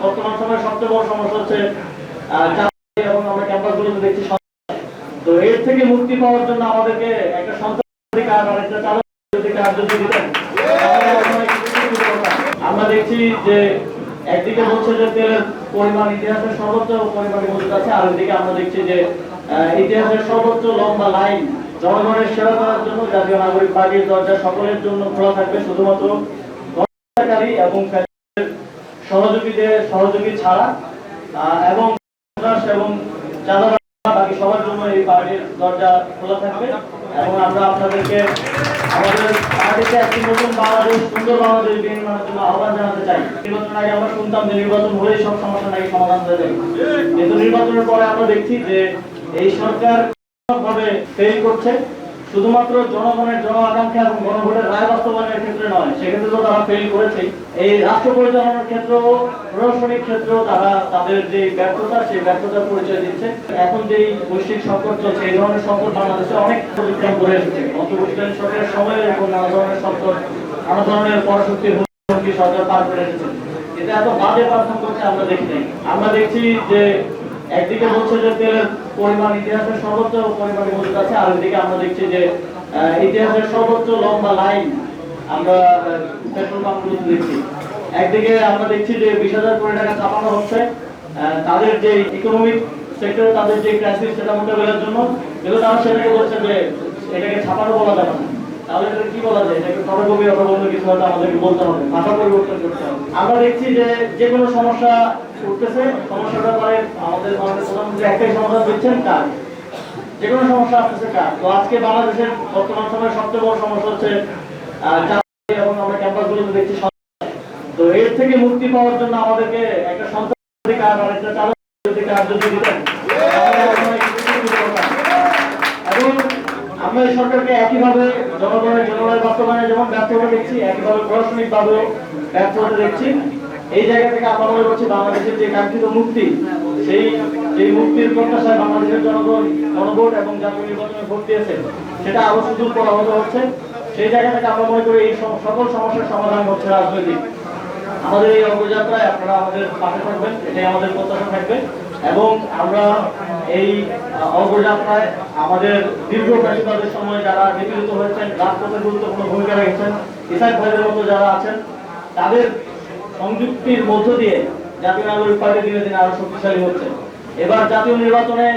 বর্তমান সময়ে সবচেয়ে বড় সমস্যা হচ্ছে এবং আমরা ক্যাম্পাসগুলোতে দেখছি। তো এর থেকে মুক্তি পাওয়ার জন্য আমাদেরকে একটা সন্তান আর একটা চালক যদি দিতেন, আমরা দেখছি যে একদিকে বলছে যে তেলের পরিমাণ ইতিহাসের সর্বোচ্চ পরিমাণে মজুদ আছে, আর ওইদিকে আমরা দেখছি যে ইতিহাসের সর্বোচ্চ লম্বা লাইন জনগণের সেবা করার জন্য জাতীয় নাগরিক পার্টির দরজা সকলের জন্য খোলা থাকবে, শুধুমাত্র গণতান্ত্রিক এবং সহযোগী ছাড়া, এবং বাকি সবার জন্য এই পার্টির দরজা খোলা থাকবে। এবং আমরা আপনাদেরকে আমাদের পার্টিতে একটি নতুন বাংলাদেশ, সুন্দর বাংলাদেশ নির্মাণের জন্য আহ্বান জানাতে চাই। নির্বাচন আগে আমরা শুনতাম যে নির্বাচন হলেই সব সমস্যা নাকি সমাধান হয়ে যাবে, কিন্তু নির্বাচনের পরে আমরা দেখছি যে এই সরকার ভাবে ফেল করছে। শুধুমাত্র জনগণের জন আকাঙ্ক্ষা এবং গণভোটের রায় বাস্তবায়নের ক্ষেত্রে নয়, সেক্ষেত্রে তো তারা ফেল করেছে। এই রাষ্ট্র পরিচালনার ক্ষেত্র, প্রশাসনিক ক্ষেত্র তারা তাদের যে ব্যর্থতা, সেই ব্যর্থতার পরিচয় দিচ্ছে। এখন যেই বৈশ্বিক সংকট চলছে, এই ধরনের সংকট বাংলাদেশে অনেক অতিক্রম করে এসেছে। অন্তর্বর্তীকালীন সরকারের সময়ে এবং নানা ধরনের সংকট, নানা ধরনের পরাশক্তির হুমকি সরকার পার করে এসেছে। এটা এত বাজে পারফর্ম করছে আমরা দেখি নাই। আমরা দেখছি যে একদিকে বলছে যে তেলের পরিমাণ ইতিহাসের সর্বোচ্চ পরিমাণে মজুদ আছে, আর ওইদিকে আমরা দেখছি যে ইতিহাসের সর্বোচ্চ লম্বা লাইন আমরা পেট্রোল পাম্পগুলোতে দেখছি। একদিকে আমরা দেখছি যে 20,000 কোটি টাকা ছাপানো হচ্ছে তাদের যে ইকোনমিক সেক্টরে তাদের যে ক্রাইসিস সেটা মোকাবেলার জন্য, কিন্তু তারা সেটাকে বলছে যে এটাকে ছাপানো বলা যাবে না। তাহলে এটা কি বলা যায়? এটাকে ফটোকপি অথবা অন্য কিছু হয়তো আমাদেরকে বলতে হবে, ভাষা পরিবর্তন করতে হবে। আমরা দেখছি যে কোনো সমস্যা উঠতেছে, সমস্যাটা পরে আমাদের মাননীয় প্রধানমন্ত্রী একটাই সমাধান দিচ্ছেন, কাজ। যে কোনো সমস্যা আসতেছে কাজ। তো আজকে বাংলাদেশের বর্তমান সময়ে সবচেয়ে বড় সমস্যা হচ্ছে এবং আমরা ক্যাম্পাসগুলোতে দেখছি। তো এর থেকে মুক্তি পাওয়ার জন্য আমাদেরকে একটা সন্তান আর একটা চালক যদি দিতেন, এবং আমরা এই সরকারকে একইভাবে জনগণের জনগণের বাস্তবায়নে যেমন ব্যর্থ হতে দেখছি, একইভাবে প্রশাসনিক ভাবেও ব্যর্থ হতে দেখছি। এই জায়গা থেকে আমরা মনে করছি বাংলাদেশের যে কাঙ্ক্ষিত মুক্তি, সেই মুক্তির প্রত্যাশায় বাংলাদেশের জনগণ গণভোট এবং জাতীয় নির্বাচনে ভোট দিয়েছে, সেটা আরো সুদূর পরাহত হচ্ছে। সেই জায়গা থেকে আমরা মনে করি এই সকল সমস্যার সমাধান হচ্ছে রাজনৈতিক। আমাদের এই অগ্রযাত্রায় আপনারা আমাদের পাশে থাকবেন, এটাই আমাদের প্রত্যাশা থাকবে। এবং আমরা এই অগ্রযাত্রায় আমাদের দীর্ঘ ফ্যাসিবাদের সময় যারা নিপীড়িত হয়েছেন, রাজপথে গুরুত্বপূর্ণ ভূমিকা রেখেছেন, ইসাক ভাইদের মতো যারা আছেন, তাদের সংযুক্তির মধ্য দিয়ে জাতীয় নাগরিক পার্টি দিনে দিনে আরো শক্তিশালী হচ্ছে। এবার জাতীয় নির্বাচনে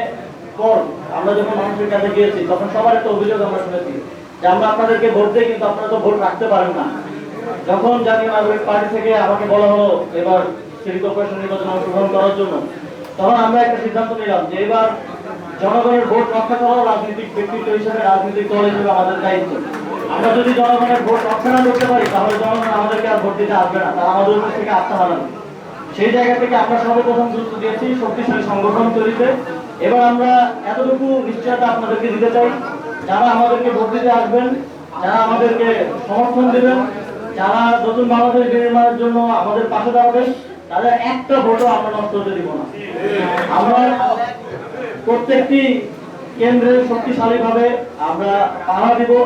পর আমরা যখন মানুষের কাছে গিয়েছি, তখন সবার একটা অভিযোগ আমরা শুনেছি যে আমরা আপনাদেরকে ভোট দিই, কিন্তু আপনারা তো ভোট রাখতে পারেন না। যখন জাতীয় নাগরিক পার্টি থেকে আমাকে বলা হলো এবার সিটি কর্পোরেশন নির্বাচনে অংশগ্রহণ করার জন্য, তখন আমরা একটা সিদ্ধান্ত নিলাম যে এবার জনগণের ভোট রক্ষা করা রাজনৈতিক ব্যক্তিত্ব হিসেবে, রাজনৈতিক দল হিসেবে আমাদের দায়িত্ব। আমরা যদি জনগণের ভোট রক্ষা না করতে পারি, তাহলে জনগণ আমাদেরকে আর ভোট দিতে আসবে না, তারা আমাদের উপর থেকে আস্থা হারাবে। সেই জায়গা থেকে আমরা সর্বপ্রথম গুরুত্ব দিয়েছি শক্তিশালী সংগঠন তৈরিতে। এবার আমরা এতটুকু নিশ্চয়তা আপনাদেরকে দিতে চাই, যারা আমাদেরকে ভোট দিতে আসবেন, যারা আমাদেরকে সমর্থন দেবেন, যারা নতুন বাংলাদেশ নির্মাণের জন্য আমাদের পাশে দাঁড়াবেন, তাদের একটা ভোটও আমরা নষ্ট হতে দিব না। আমরা প্রত্যেকটি কেন্দ্রে শক্তিশালী ভাবে আমরা পাহারা দিব।